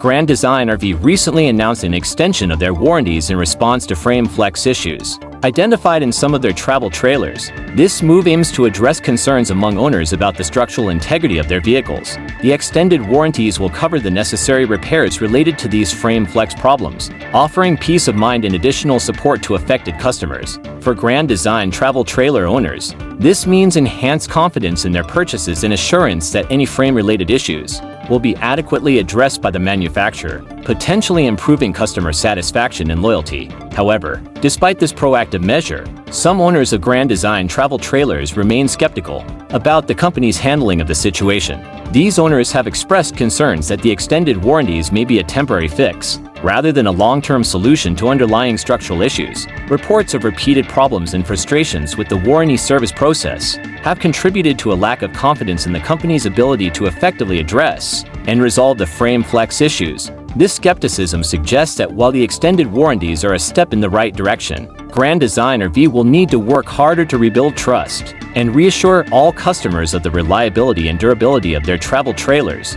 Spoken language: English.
Grand Design RV recently announced an extension of their warranties in response to frame flex issues identified in some of their travel trailers. This move aims to address concerns among owners about the structural integrity of their vehicles. The extended warranties will cover the necessary repairs related to these frame flex problems, offering peace of mind and additional support to affected customers. For Grand Design travel trailer owners, this means enhanced confidence in their purchases and assurance that any frame-related issues will be adequately addressed by the manufacturer, potentially improving customer satisfaction and loyalty. However, despite this proactive measure, some owners of Grand Design travel trailers remain skeptical about the company's handling of the situation. These owners have expressed concerns that the extended warranties may be a temporary fix, rather than a long-term solution to underlying structural issues. Reports of repeated problems and frustrations with the warranty service process have contributed to a lack of confidence in the company's ability to effectively address and resolve the frame flex issues. This skepticism suggests that while the extended warranties are a step in the right direction, Grand Design RV will need to work harder to rebuild trust and reassure all customers of the reliability and durability of their travel trailers.